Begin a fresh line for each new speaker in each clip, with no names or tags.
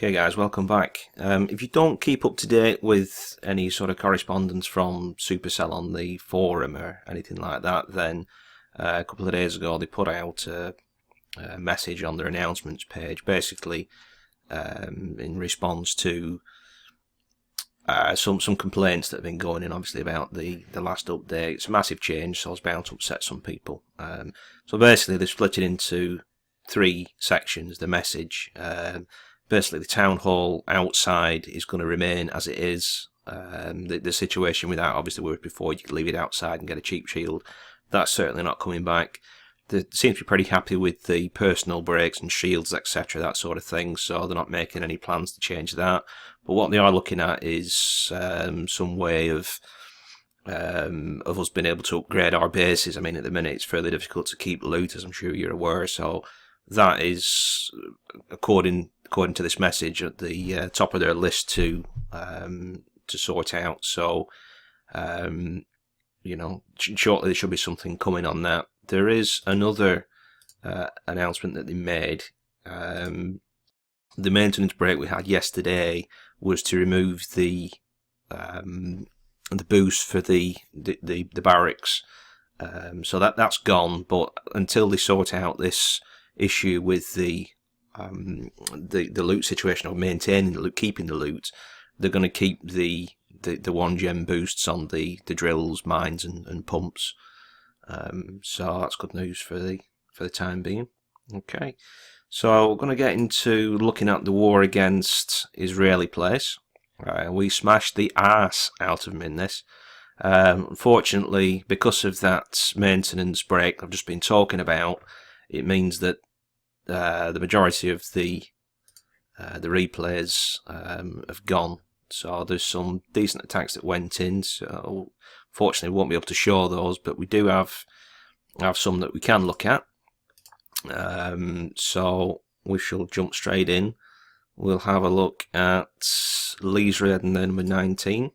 Okay guys, welcome back. If you don't keep up to date with any sort of correspondence from Supercell on the forum or anything like that, then a couple of days ago they put out a message on their announcements page, basically in response to some complaints that have been going in, obviously, about the last update. It's a massive change, so it's bound to upset some people. So basically they split it into three sections, the message. Basically, the town hall outside is going to remain as it is. The situation with that, obviously, where before you could leave it outside and get a cheap shield, that's certainly not coming back. They seem to be pretty happy with the personal breaks and shields, etc., that sort of thing, so they're not making any plans to change that. But what they are looking at is some way of us being able to upgrade our bases. I mean, at the minute, it's fairly difficult to keep loot, as I'm sure you're aware, so that is, according to this message, at the top of their list to sort out. So, shortly there should be something coming on that. There is another announcement that they made. The maintenance break we had yesterday was to remove the boost for the barracks. So that's gone. But until they sort out this issue with the loot situation, or maintaining the loot, keeping the loot, they're going to keep the 1 gem boosts on the drills, mines, and pumps. So that's good news for the time being. Okay, so we're going to get into looking at the war against Israeli players. We smashed the arse out of them in this. Unfortunately, because of that maintenance break I've just been talking about, it means that the majority of the replays have gone. So there's some decent attacks that went in. So fortunately, we won't be able to show those, but we do have some that we can look at. So we shall jump straight in. We'll have a look at Lee's Raid and then number 19.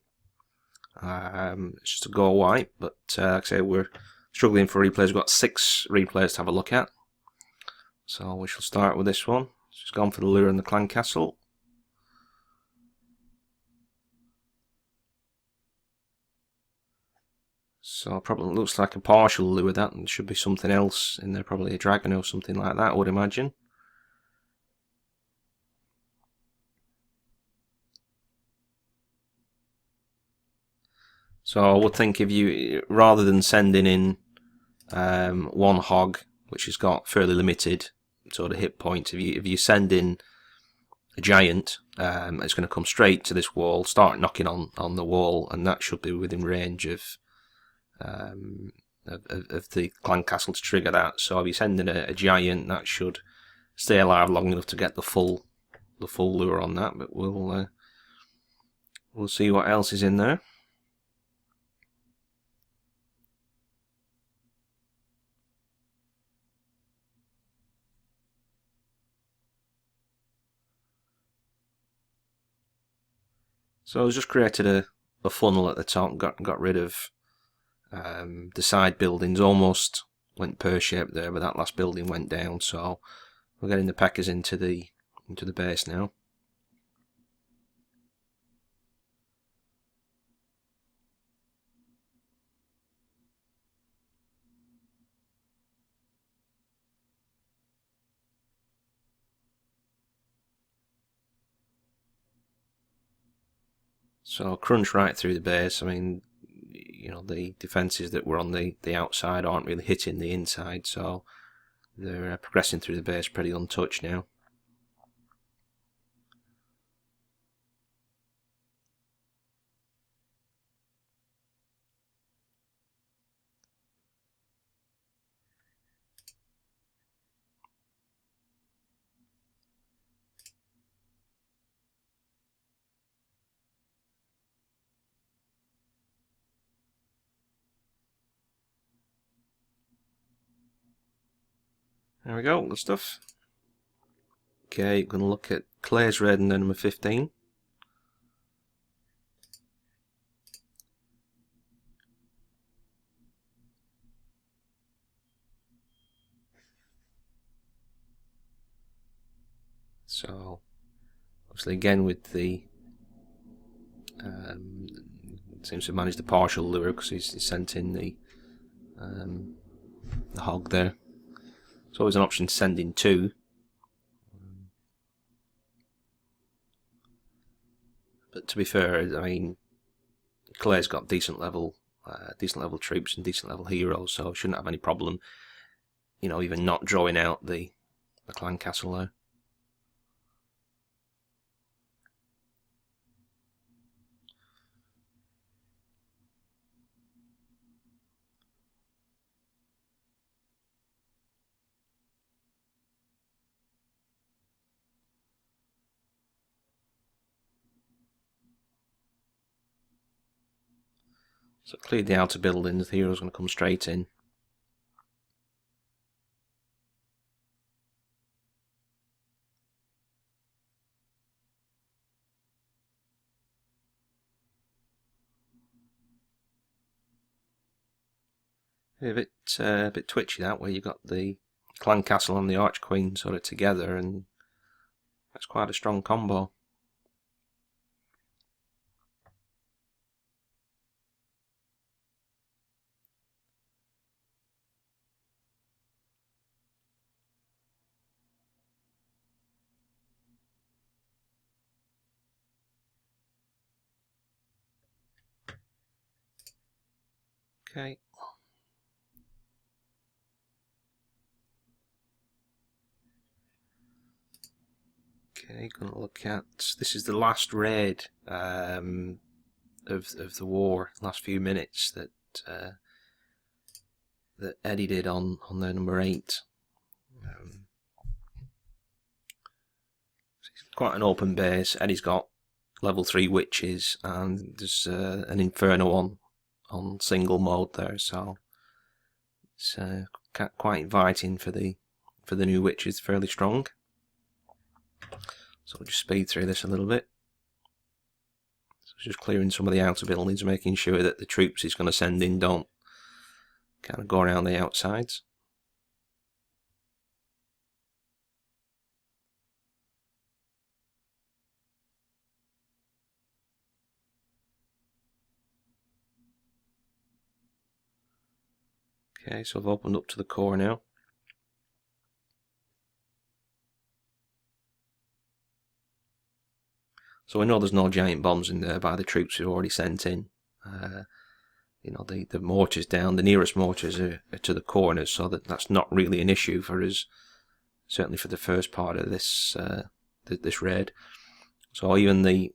It's just a go white, but like I say, we're struggling for replays. We've got 6 replays to have a look at. So we shall start with this one. She's gone for the lure and the clan castle. So probably looks like a partial lure, that, and should be something else in there, probably a dragon or something like that, I would imagine. So I would think, if you, rather than sending in one hog, which has got fairly limited sort of hit points, if you send in a giant, it's going to come straight to this wall, start knocking on the wall, and that should be within range of the clan castle to trigger that. So if you send in a giant, that should stay alive long enough to get the full lure on that. But we'll see what else is in there. So I just created a funnel at the top, got rid of the side buildings. Almost went pear-shaped there, but that last building went down. So we're getting the packers into the base now. So crunch right through the base. I mean, the defences that were on the outside aren't really hitting the inside, so they're progressing through the base pretty untouched now. There we go, good stuff. Okay, going to look at Clay's Raid and number 15. So Obviously, again with the seems to manage the partial lure because he's sent in the hog there. There's always an option to send in two. But to be fair, I mean, Clay's got decent level troops and decent level heroes, so shouldn't have any problem, you know, even not drawing out the clan castle there. So cleared the outer buildings, the hero's going to come straight in. A bit twitchy that way. You've got the clan castle and the arch queen sort of together, and that's quite a strong combo. Okay. Okay, gonna look at, this is the last raid of the war, last few minutes that that Eddie did on their number 8. It's quite an open base. Eddie's got level 3 witches, and there's an inferno on single mode there, so it's quite inviting for the new witches. Fairly strong. So we'll just speed through this a little bit. So just clearing some of the outer buildings, making sure that the troops he's going to send in don't kind of go around the outsides. Okay, so I've opened up to the core now. So I know there's no giant bombs in there by the troops who've already sent in. You know, the mortars down, the nearest mortars are to the corners, so that's not really an issue for us, certainly for the first part of this this raid. So even the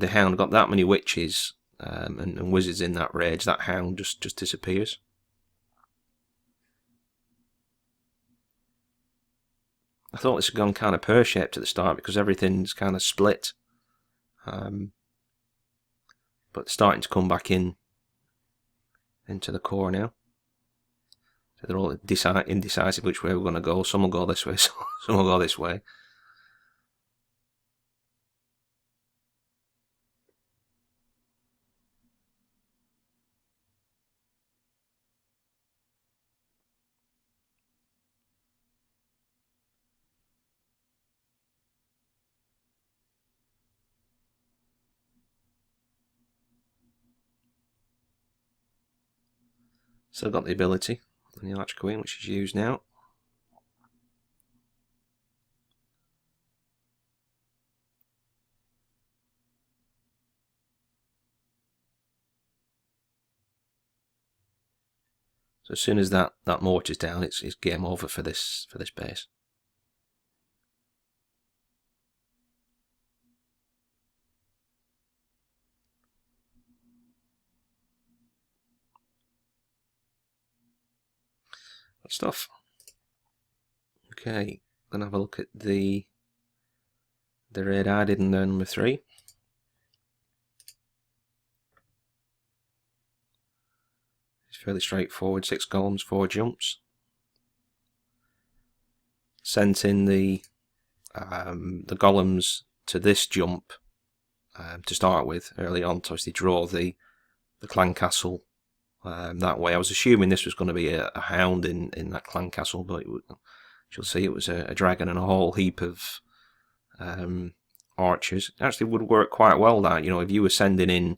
hound got that many witches and wizards in that raid, that hound just disappears. I thought this had gone kind of pear-shaped at the start because everything's kind of split. But starting to come back into the core now. So they're all indecisive which way we're going to go. Some will go this way, some will go this way. Still got the ability on the Arch Queen, which is used now. So as soon as that mortar's down, it's game over for this base. Good stuff. Okay, gonna have a look at the raid I did in number 3. It's fairly straightforward. 6 golems, 4 jumps. Sent in the golems to this jump to start with early on to obviously draw the clan castle that way. I was assuming this was going to be a hound in that clan castle, but you'll see it was a dragon and a whole heap of archers. It actually would work quite well. That, you know, if you were sending in,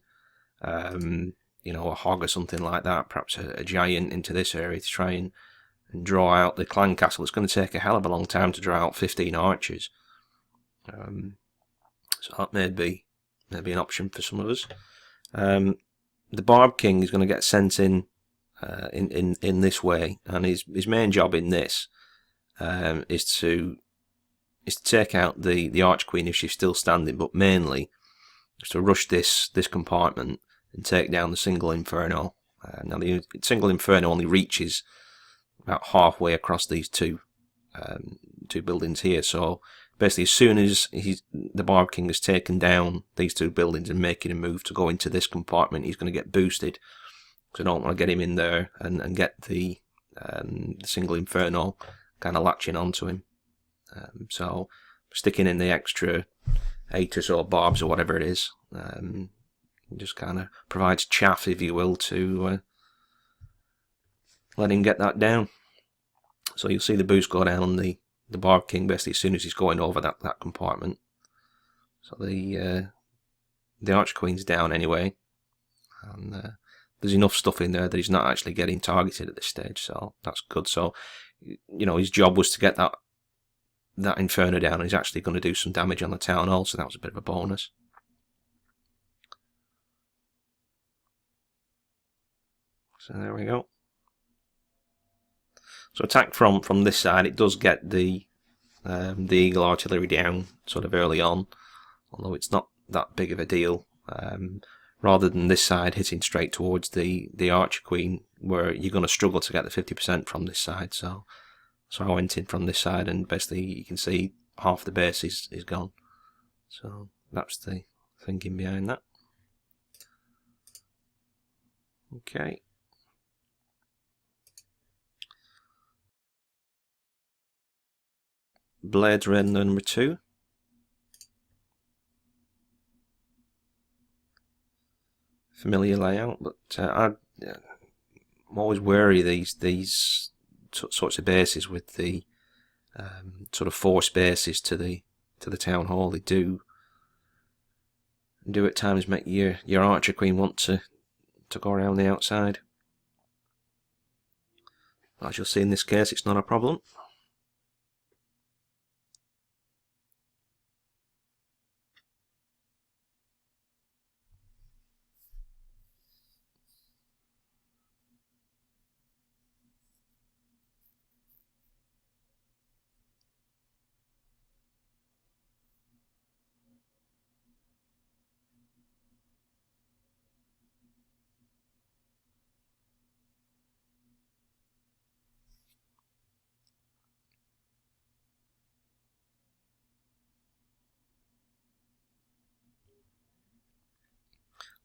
you know, a hog or something like that, perhaps a giant into this area to try and draw out the clan castle, it's going to take a hell of a long time to draw out 15 archers. So that may be an option for some of us. The Barb King is going to get sent in this way, and his main job in this is to take out the Arch Queen if she's still standing, but mainly is to rush this compartment and take down the single Inferno. Now the single Inferno only reaches about halfway across these two buildings here, so basically as soon as the Barb King has taken down these two buildings and making a move to go into this compartment, he's going to get boosted, because I don't want to get him in there and get the single Inferno kind of latching onto him. So sticking in the extra 8 or so barbs or whatever it is, just kind of provides chaff, if you will, to let him get that down. So you'll see the boost go down on the Barb King basically as soon as he's going over that compartment. So the Arch Queen's down anyway, and there's enough stuff in there that he's not actually getting targeted at this stage, so that's good. So, you know, his job was to get that Inferno down, and he's actually going to do some damage on the town hall, so that was a bit of a bonus. So there we go. So attack from this side, it does get the Eagle Artillery down sort of early on, although it's not that big of a deal. Rather than this side hitting straight towards the Archer Queen, where you're going to struggle to get the 50% from this side. So I went in from this side, and basically you can see half the base is gone. So that's the thinking behind that. Okay. Blades Raid number 2. Familiar layout, but I'm always wary of these sorts of bases with the sort of forced bases to the town hall. They do at times make your Archer Queen want to go around the outside. As you'll see in this case, it's not a problem.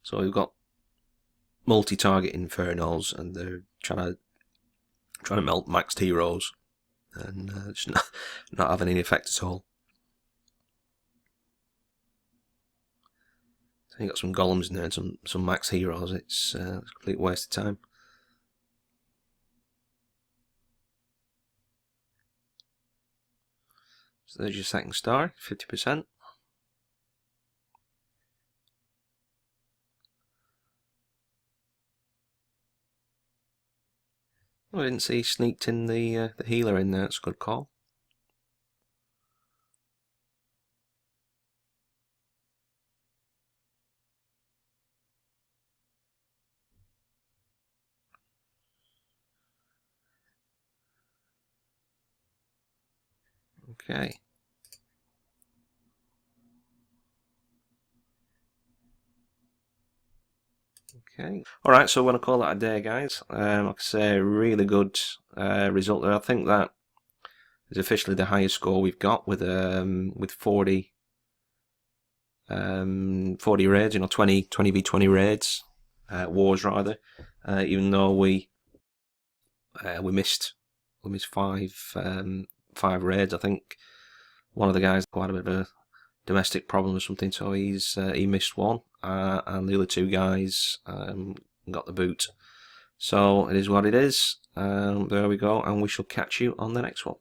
So we've got multi-target Infernos, and they're trying to melt maxed heroes, and just not having any effect at all. So you got some golems in there and some max heroes. It's a complete waste of time. So there's your second star, 50%. Oh, I didn't see he sneaked in the healer in there. That's a good call. Okay. Okay. Alright, so we're going to call that a day, guys. Like I say, really good result there. I think that is officially the highest score we've got with 40 raids, 20 v20 raids, wars rather. Even though we missed 5 raids. I think one of the guys had quite a bit of a domestic problem or something, so he missed 1, and the other 2 guys got the boot. So it is what it is. There we go, and we shall catch you on the next one.